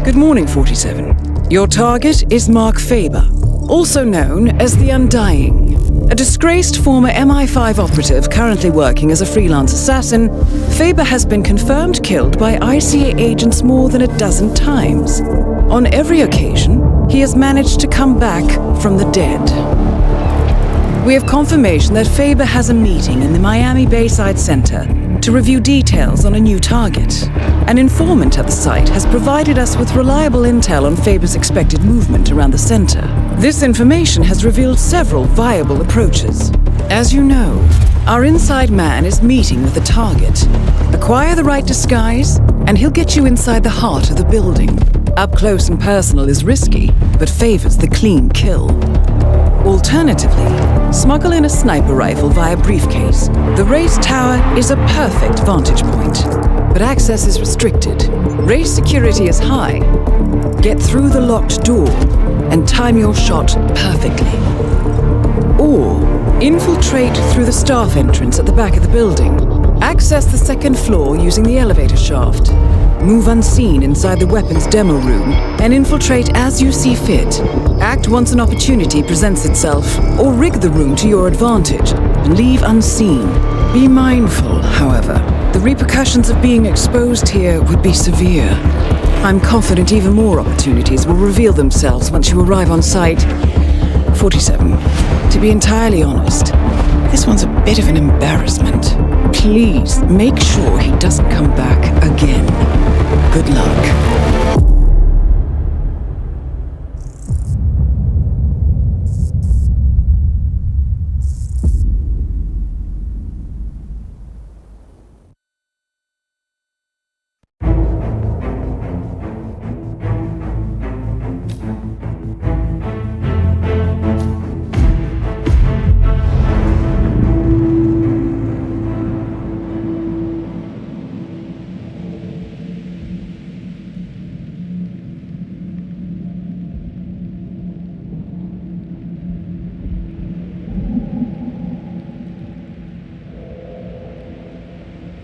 Good morning, 47. Your target is Mark Faba, also known as the Undying. A disgraced former MI5 operative currently working as a freelance assassin, Faba has been confirmed killed by ICA agents more than a dozen times. On every occasion, he has managed to come back from the dead. We have confirmation that Faba has a meeting in the Miami Bayside Center to review details on a new target. An informant at the site has provided us with reliable intel on Faba's expected movement around the center. This information has revealed several viable approaches. As you know, our inside man is meeting with the target. Acquire the right disguise, and he'll get you inside the heart of the building. Up close and personal is risky, but favors the clean kill. Alternatively, smuggle in a sniper rifle via briefcase. The race tower is a perfect vantage point, but access is restricted. Race security is high. Get through the locked door and time your shot perfectly. Or infiltrate through the staff entrance at the back of the building. Access the second floor using the elevator shaft. Move unseen inside the weapons demo room and infiltrate as you see fit. Act once an opportunity presents itself, or rig the room to your advantage and leave unseen. Be mindful, however. The repercussions of being exposed here would be severe. I'm confident even more opportunities will reveal themselves once you arrive on site. 47. To be entirely honest, this one's a bit of an embarrassment. Please make sure he doesn't come back again. Good luck.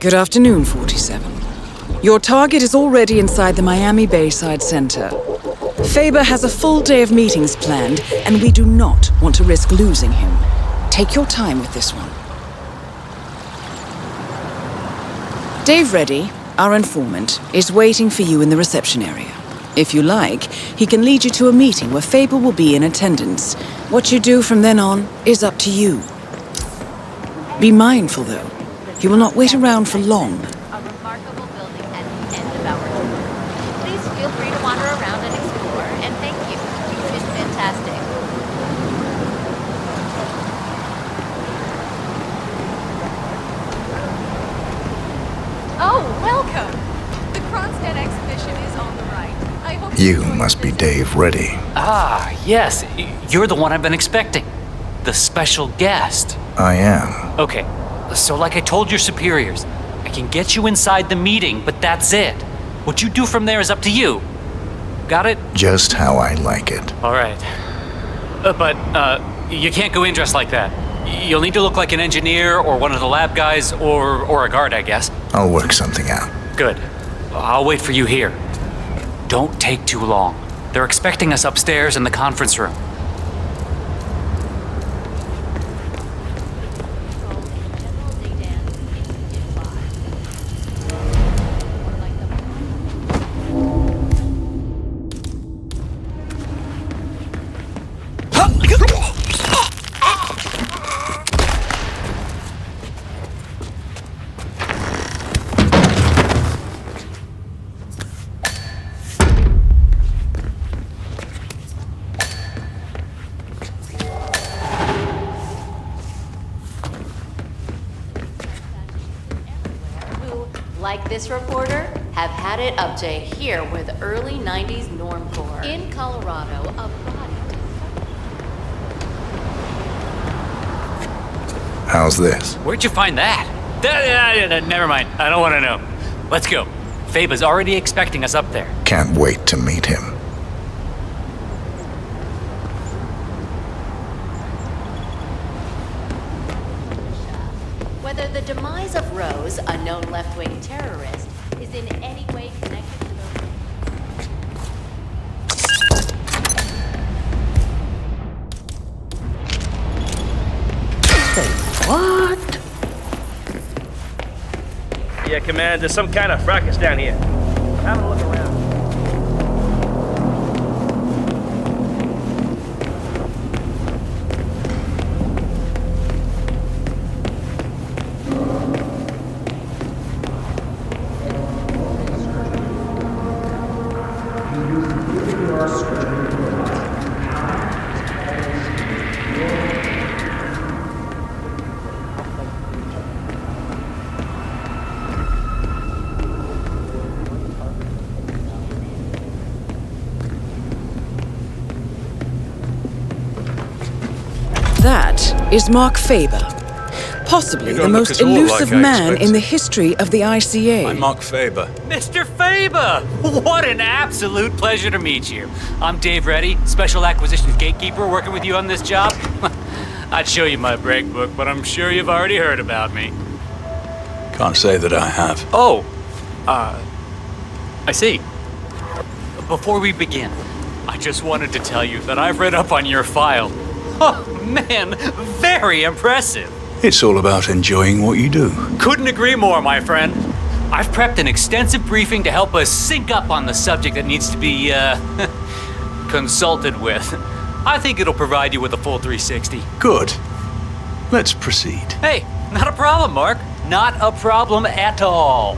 Good afternoon, 47. Your target is already inside the Miami Bayside Center. Faba has a full day of meetings planned, and we do not want to risk losing him. Take your time with this one. Dave Reddy, our informant, is waiting for you in the reception area. If you like, he can lead you to a meeting where Faba will be in attendance. What you do from then on is up to you. Be mindful, though. He will not wait around for long. A remarkable building at the end of our tour. Please feel free to wander around and explore, and thank you. You've been fantastic. Oh, welcome! The Kronstadt exhibition is on the right. I hope You must be Dave Reddy. Ah, yes. You're the one I've been expecting. The special guest. I am. Okay, so like I told your superiors, I can get you inside the meeting, but that's it. What you do from there is up to you. Got it? Just how I like it. All right. But you can't go in dressed like that. You'll need to look like an engineer or one of the lab guys or a guard, I guess. I'll work something out. Good. I'll wait for you here. Don't take too long. They're expecting us upstairs in the conference room. Like this reporter, have had it up to here with early 90s normcore. In Colorado, a body... How's this? Where'd you find that? Never mind. I don't want to know. Let's go. Faba's already expecting us up there. Can't wait to meet him. Whether the demise of Rose, a known left-wing terrorist, is in any way connected to the... What? Yeah, Command, there's some kind of fracas down here. Having a look around. That is Mark Faba, possibly You the don't look most at all elusive like I man in expected. the history of the ICA. I'm Mark Faba. Mr. Faba! What an absolute pleasure to meet you. I'm Dave Reddy, Special Acquisitions Gatekeeper, working with you on this job. I'd show you my break book, but I'm sure you've already heard about me. Can't say that I have. Oh, I see. Before we begin, I just wanted to tell you that I've read up on your file. Oh, man, very impressive. It's all about enjoying what you do. Couldn't agree more, my friend. I've prepped an extensive briefing to help us sync up on the subject that needs to be, consulted with. I think it'll provide you with a full 360. Good. Let's proceed. Hey, not a problem, Mark. Not a problem at all.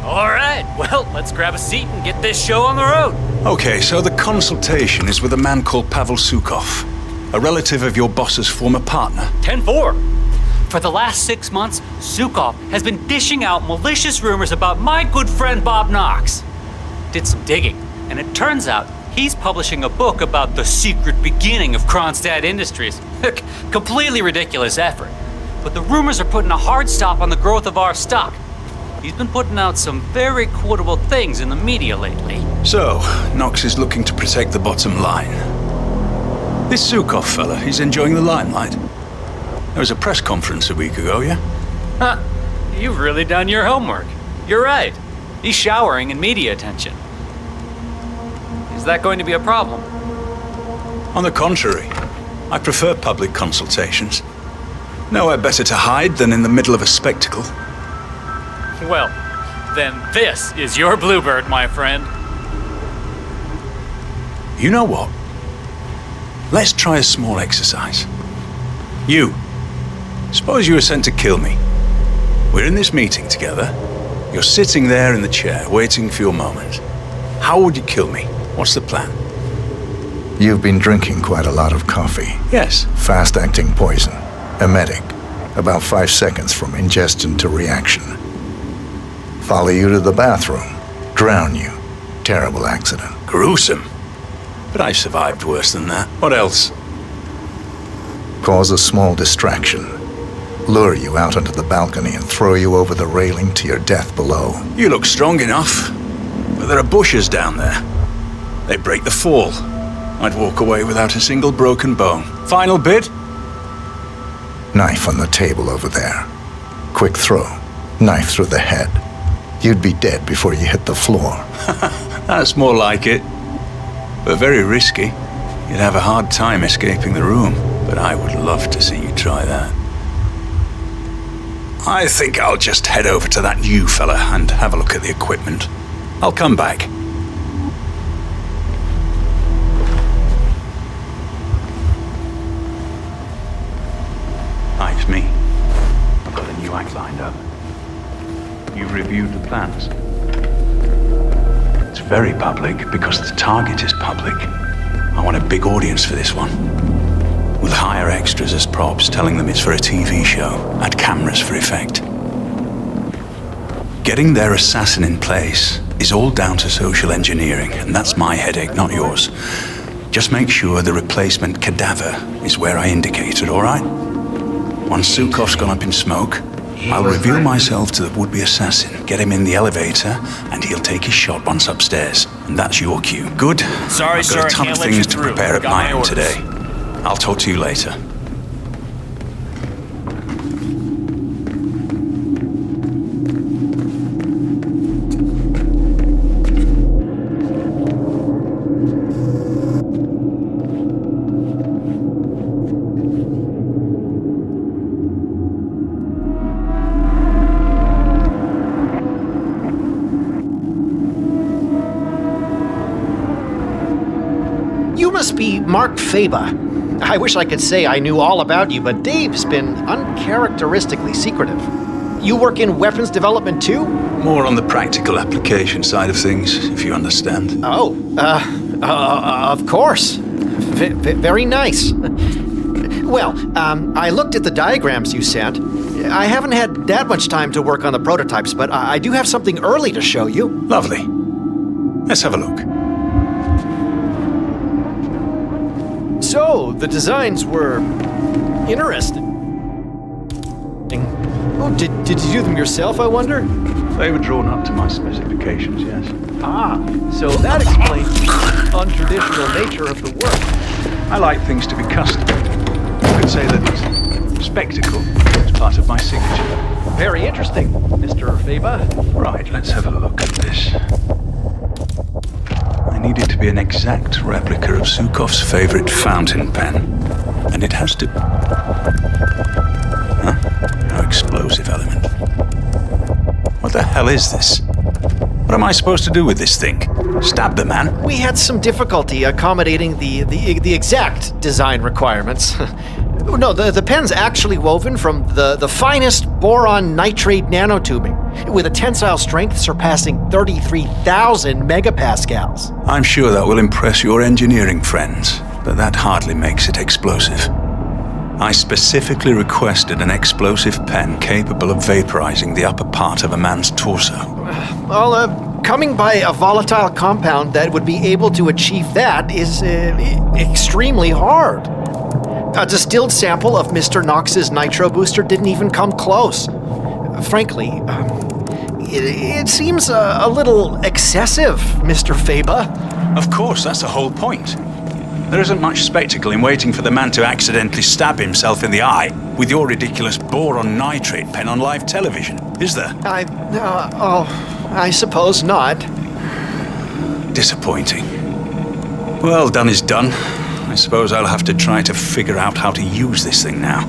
All right, well, let's grab a seat and get this show on the road. Okay, so the consultation is with a man called Pavel Sukov, a relative of your boss's former partner. 10-4. For the last 6 months, Sukov has been dishing out malicious rumors about my good friend Bob Knox. Did some digging, and it turns out he's publishing a book about the secret beginning of Kronstadt Industries. Completely ridiculous effort. But the rumors are putting a hard stop on the growth of our stock. He's been putting out some very quotable things in the media lately. So, Knox is looking to protect the bottom line. This Sukov fella, he's enjoying the limelight. There was a press conference a week ago, yeah? Huh, you've really done your homework. You're right. He's showering in media attention. Is that going to be a problem? On the contrary, I prefer public consultations. Nowhere better to hide than in the middle of a spectacle. Well, then this is your bluebird, my friend. You know what? Let's try a small exercise. You. Suppose you were sent to kill me. We're in this meeting together. You're sitting there in the chair, waiting for your moment. How would you kill me? What's the plan? You've been drinking quite a lot of coffee. Yes. Fast-acting poison. Emetic. About 5 seconds from ingestion to reaction. Follow you to the bathroom. Drown you. Terrible accident. Gruesome. But I survived worse than that. What else? Cause a small distraction. Lure you out onto the balcony and throw you over the railing to your death below. You look strong enough. But there are bushes down there. They break the fall. I'd walk away without a single broken bone. Final bid? Knife on the table over there. Quick throw. Knife through the head. You'd be dead before you hit the floor. That's more like it. But very risky. You'd have a hard time escaping the room. But I would love to see you try that. I think I'll just head over to that new fella and have a look at the equipment. I'll come back. Hi, it's me. I've got a new act lined up. You reviewed the plans. It's very public because the target is public. I want a big audience for this one. We'll hire extras as props, telling them it's for a TV show. Add cameras for effect. Getting their assassin in place is all down to social engineering, and that's my headache, not yours. Just make sure the replacement cadaver is where I indicated, all right? Once Sukov's gone up in smoke, I'll reveal myself to the would-be assassin, get him in the elevator, and he'll take his shot once upstairs. And that's your cue. Good? Sorry, I've sir, got I a ton can't of let you things to through. prepare at Got my my end orders. today. I'll talk to you later. Mark Faba. I wish I could say I knew all about you, but Dave's been uncharacteristically secretive. You work in weapons development too? More on the practical application side of things, if you understand. Oh, of course. Very nice. Well, I looked at the diagrams you sent. I haven't had that much time to work on the prototypes, but I do have something early to show you. Lovely. Let's have a look. So, the designs were interesting. Oh, did you do them yourself, I wonder? They were drawn up to my specifications, yes. Ah, so that explains the untraditional nature of the work. I like things to be custom. You could say that spectacle is part of my signature. Very interesting, Mr. Faba. Right, let's have a look at this. I need it to be an exact replica of Zhukov's favorite fountain pen. And it has to... Huh? No explosive element. What the hell is this? What am I supposed to do with this thing? Stab the man? We had some difficulty accommodating the exact design requirements. No, the pen's actually woven from the finest boron nitrate nanotubing, with a tensile strength surpassing 33,000 megapascals. I'm sure that will impress your engineering friends, but that hardly makes it explosive. I specifically requested an explosive pen capable of vaporizing the upper part of a man's torso. Well, coming by a volatile compound that would be able to achieve that is extremely hard. A distilled sample of Mr. Knox's nitro booster didn't even come close. Frankly, it seems a little excessive, Mr. Faba. Of course, that's the whole point. There isn't much spectacle in waiting for the man to accidentally stab himself in the eye with your ridiculous boron nitrate pen on live television, is there? I suppose not. Disappointing. Well, done is done. I suppose I'll have to try to figure out how to use this thing now.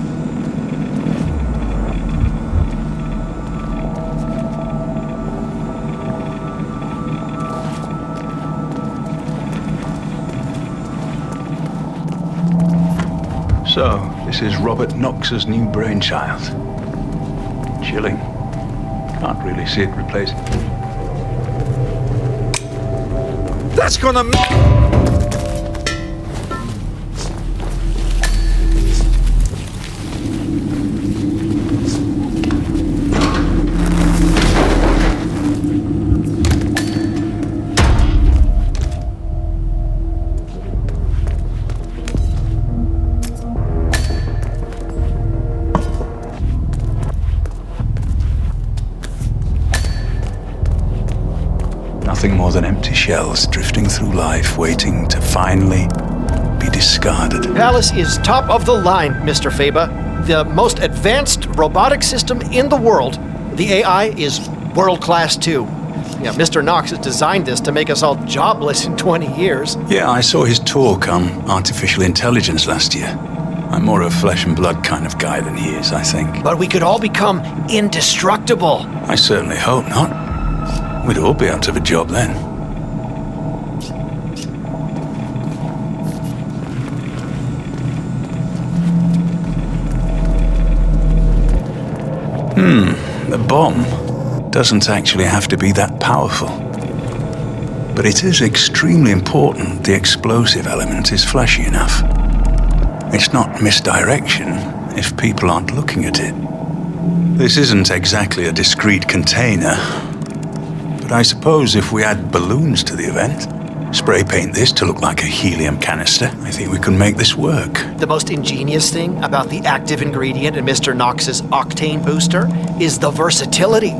So, this is Robert Knox's new brainchild. Chilling. Can't really see it replaced. That's gonna... Nothing more than empty shells drifting through life, waiting to finally be discarded. Palace is top of the line, Mr. Faba. The most advanced robotic system in the world. The AI is world-class too. Yeah, Mr. Knox has designed this to make us all jobless in 20 years. Yeah, I saw his talk on artificial intelligence last year. I'm more of a flesh and blood kind of guy than he is, I think. But we could all become indestructible. I certainly hope not. We'd all be out of a job then. The bomb doesn't actually have to be that powerful. But it is extremely important the explosive element is flashy enough. It's not misdirection if people aren't looking at it. This isn't exactly a discrete container. But I suppose if we add balloons to the event, spray paint this to look like a helium canister, I think we can make this work. The most ingenious thing about the active ingredient in Mr. Knox's octane booster is the versatility.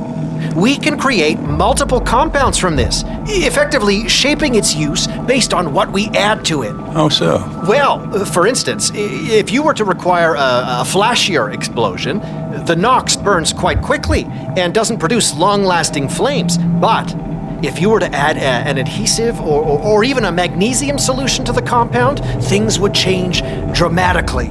We can create multiple compounds from this, effectively shaping its use based on what we add to it. Oh, so? Well, for instance, if you were to require a flashier explosion, the Knox burns quite quickly and doesn't produce long-lasting flames. But if you were to add an adhesive or even a magnesium solution to the compound, things would change dramatically.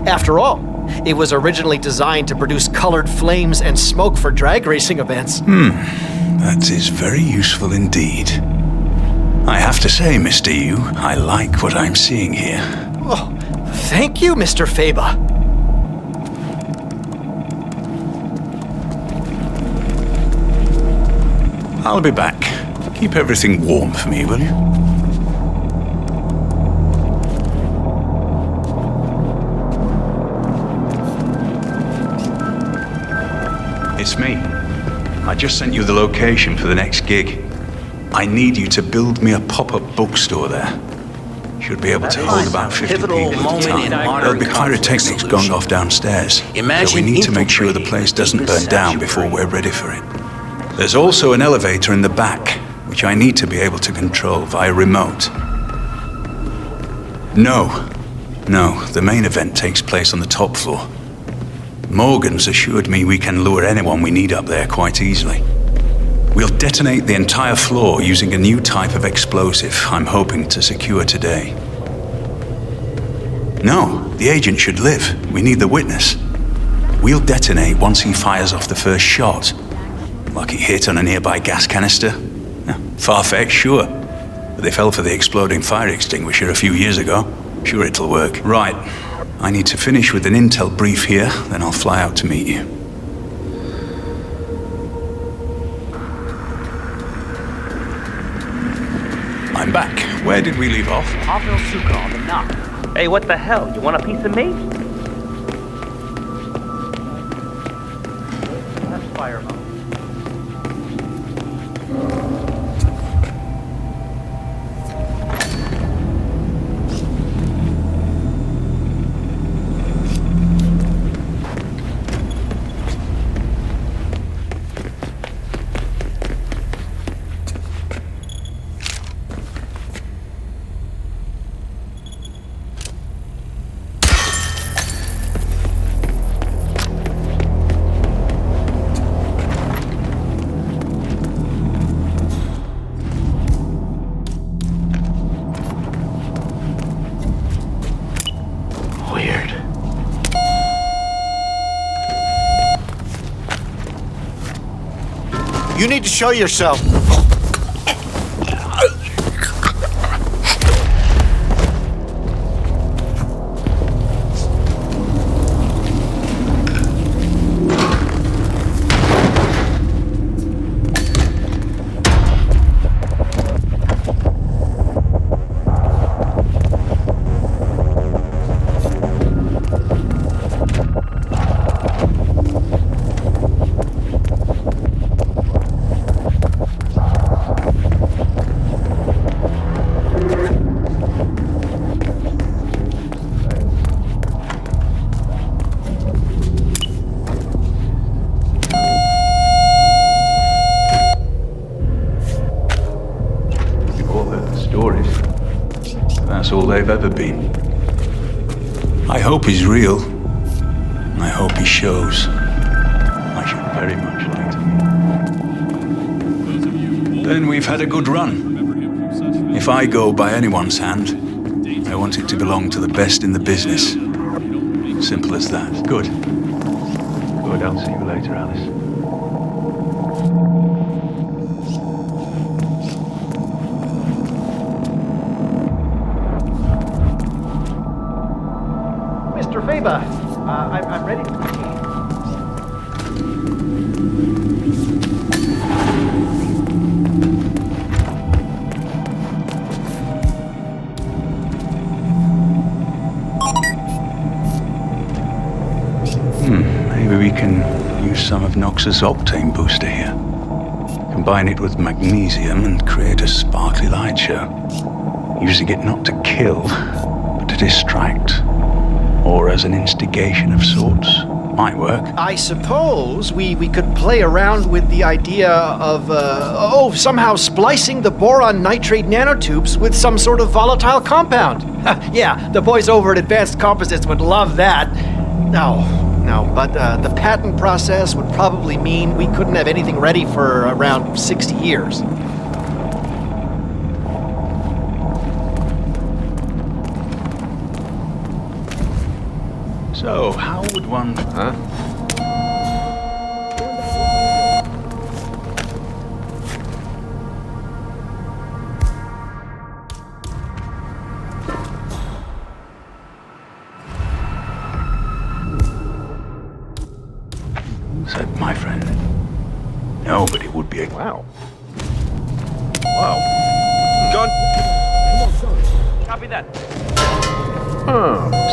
After all, it was originally designed to produce colored flames and smoke for drag racing events. That is very useful indeed. I have to say, Mr. Yu, I like what I'm seeing here. Oh, thank you, Mr. Faba. I'll be back. Keep everything warm for me, will you? It's me. I just sent you the location for the next gig. I need you to build me a pop-up bookstore there. Should be able to hold about 50 people at a time. There'll be pyrotechnics going off downstairs, so we need to make sure the place doesn't burn down before we're ready for it. There's also an elevator in the back, which I need to be able to control via remote. No, the main event takes place on the top floor. Morgan's assured me we can lure anyone we need up there quite easily. We'll detonate the entire floor using a new type of explosive I'm hoping to secure today. No, the agent should live. We need the witness. We'll detonate once he fires off the first shot. Like he hit on a nearby gas canister? Far-fetched, sure. But they fell for the exploding fire extinguisher a few years ago. Sure it'll work. Right. I need to finish with an intel brief here, then I'll fly out to meet you. I'm back. Where did we leave off? Pavel Sukov, the knock. Hey, what the hell? You want a piece of me? That's fire mode. You need to show yourself. That's all they've ever been. I hope he's real. I hope he shows. I should very much like to. Then we've had a good run. If I go by anyone's hand, I want it to belong to the best in the business. Simple as that. Good. Good, I'll see you later, Alice. Mr. Faba, I'm ready to proceed. Maybe we can use some of Nox's octane booster here. Combine it with magnesium and create a sparkly light show. Using it not to kill, but to distract. Or as an instigation of sorts. Might work. I suppose we could play around with the idea of, somehow splicing the boron nitrate nanotubes with some sort of volatile compound. Yeah, the boys over at Advanced Composites would love that. No, but the patent process would probably mean we couldn't have anything ready for around 60 years. So, how would one... Huh? said my friend. Nobody would be. Wow. Wow. Gone. Copy that.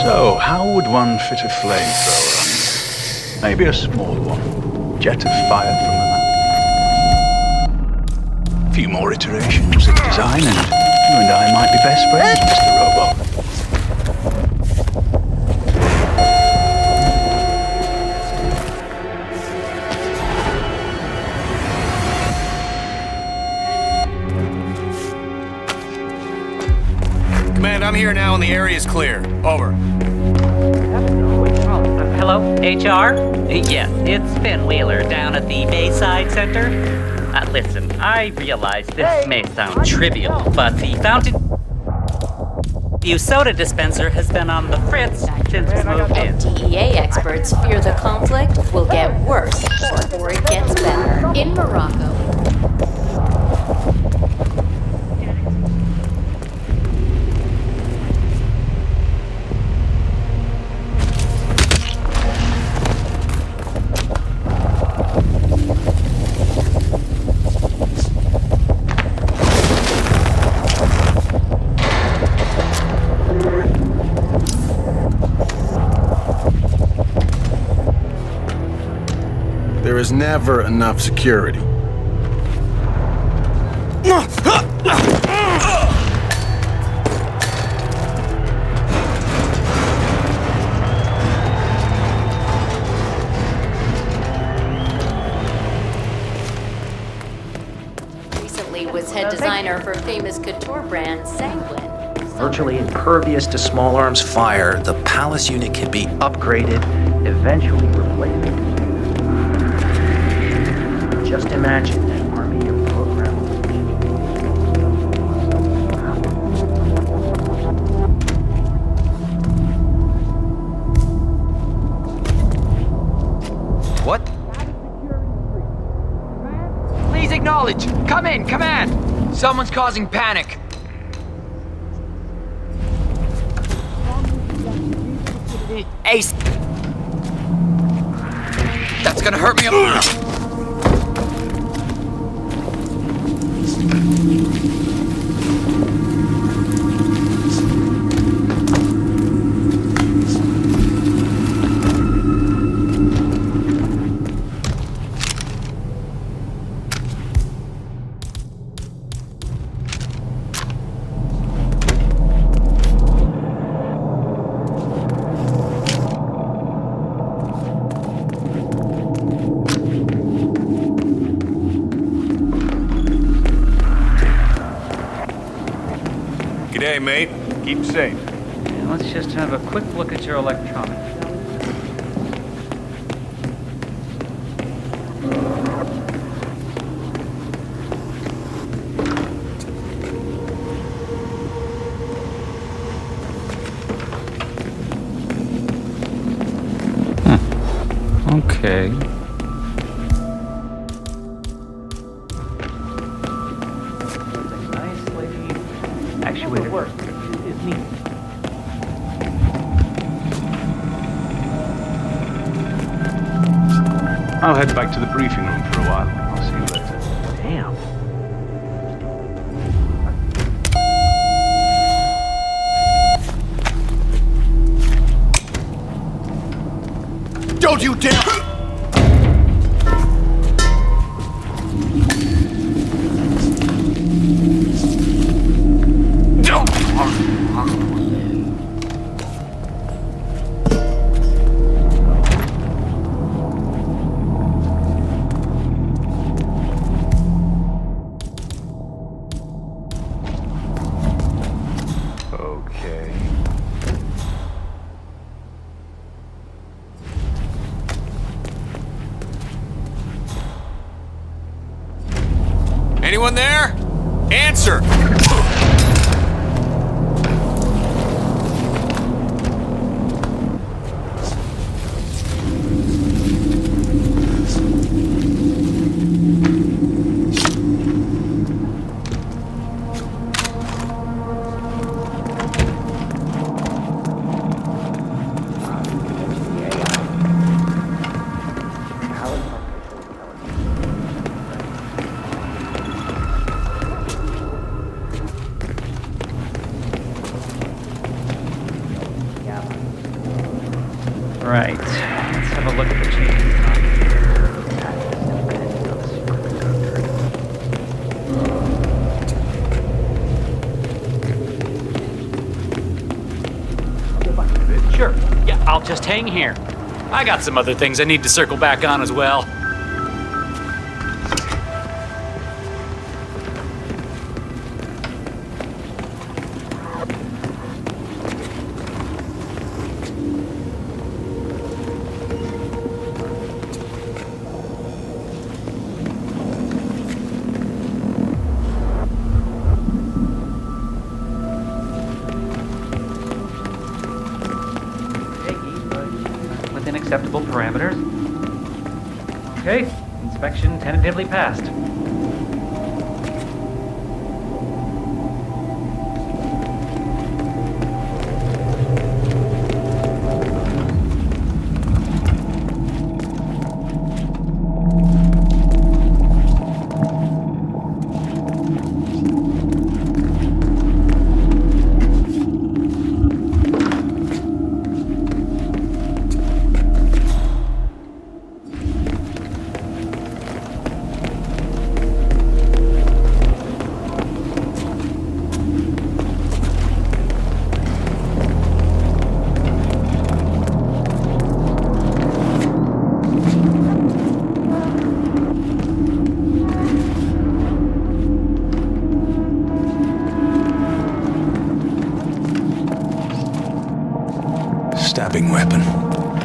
So, how would one fit a flamethrower on? Maybe a small one. Jet of fire from the map. A few more iterations of design, and you and I might be best friends, Mr. Robot. Command, I'm here now and the area is clear. Over. Hello, HR? Yes, it's Finn Wheeler down at the Bayside Center. Listen, I realize this may sound trivial, but the fountain view soda dispenser has been on the fritz since we moved in. DEA experts fear the conflict will get worse before it gets better. In Morocco, There is never enough security. recently was head designer for famous couture brand Sanguine. Virtually impervious to small arms fire, the Palace unit can be upgraded, eventually replaced. Just imagine an army of programmers. What? Please acknowledge. Come in, command. Someone's causing panic. Ace. That's gonna hurt me. G'day, mate. Keep safe. Let's just have a quick look at your electronics. Okay. Actuator work is neat. I'll head back to the briefing room for a while. I'll see you later. Damn. Don't you dare! Okay. Anyone there? Answer! Right. Let's have a look at the changes on here. Sure. Yeah, I'll just hang here. I got some other things I need to circle back on as well. Within acceptable parameters. Okay, inspection tentatively passed. Stabbing weapon.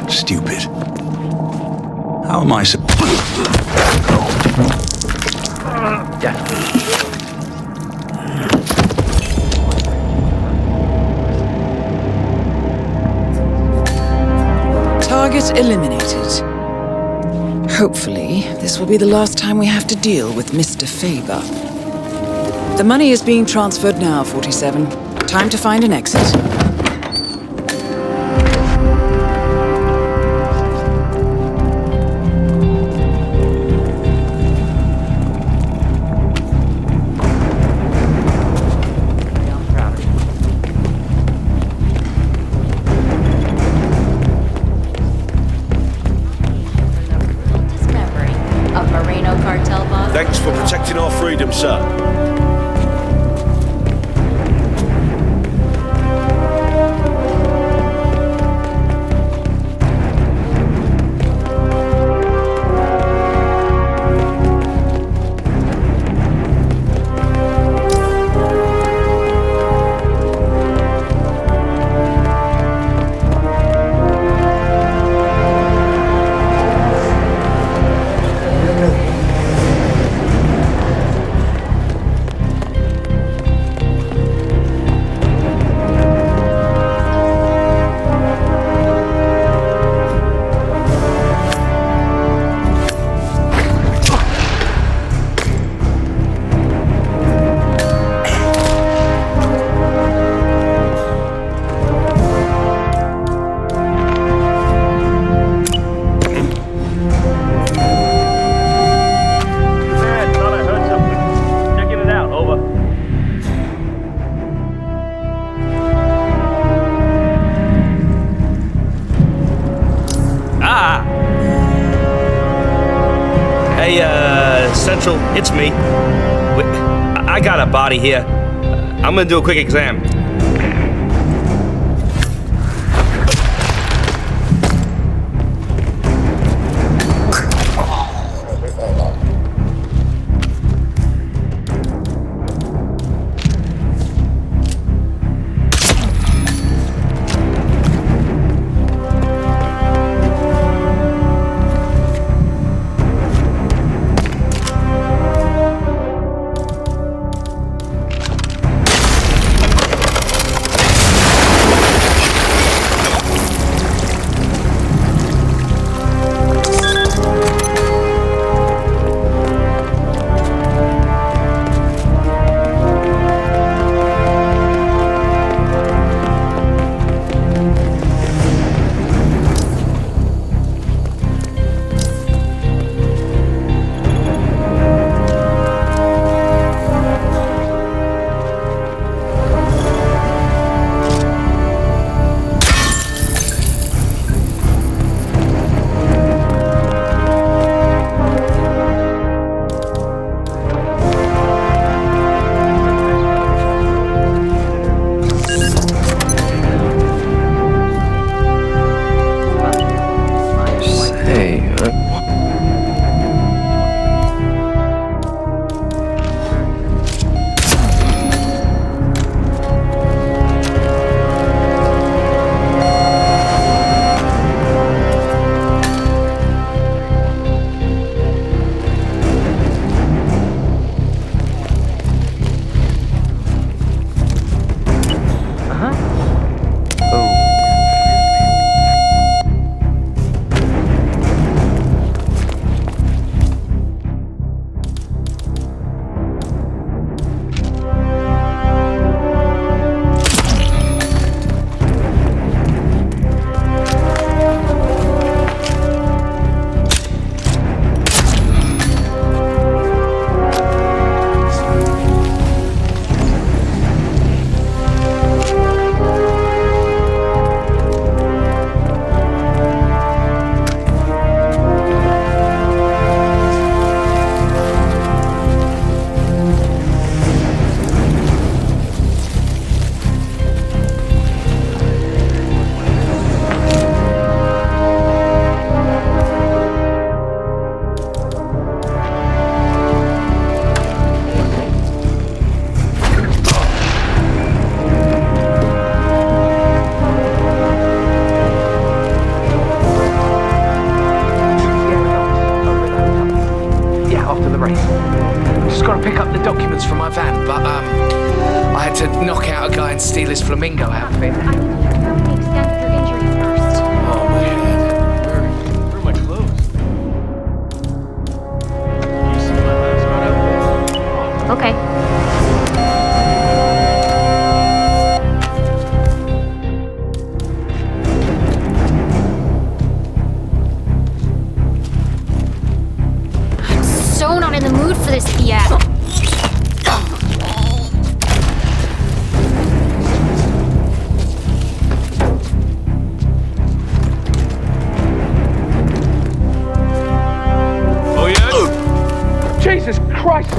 Stupid. How am I Target eliminated. Hopefully, this will be the last time we have to deal with Mr. Faber. The money is being transferred now, 47. Time to find an exit. Discovery of Moreno cartel boss. Thanks for protecting our freedom, sir. Central, it's me. I got a body here. I'm gonna do a quick exam. pick up the documents from my van, but I had to knock out a guy and steal his flamingo outfit. I need you to tell me the extent of your injuries first. Oh my head. Where are my clothes? You see my last one out? Okay. I'm so not in the mood for this yet. Oh yeah? Jesus Christ!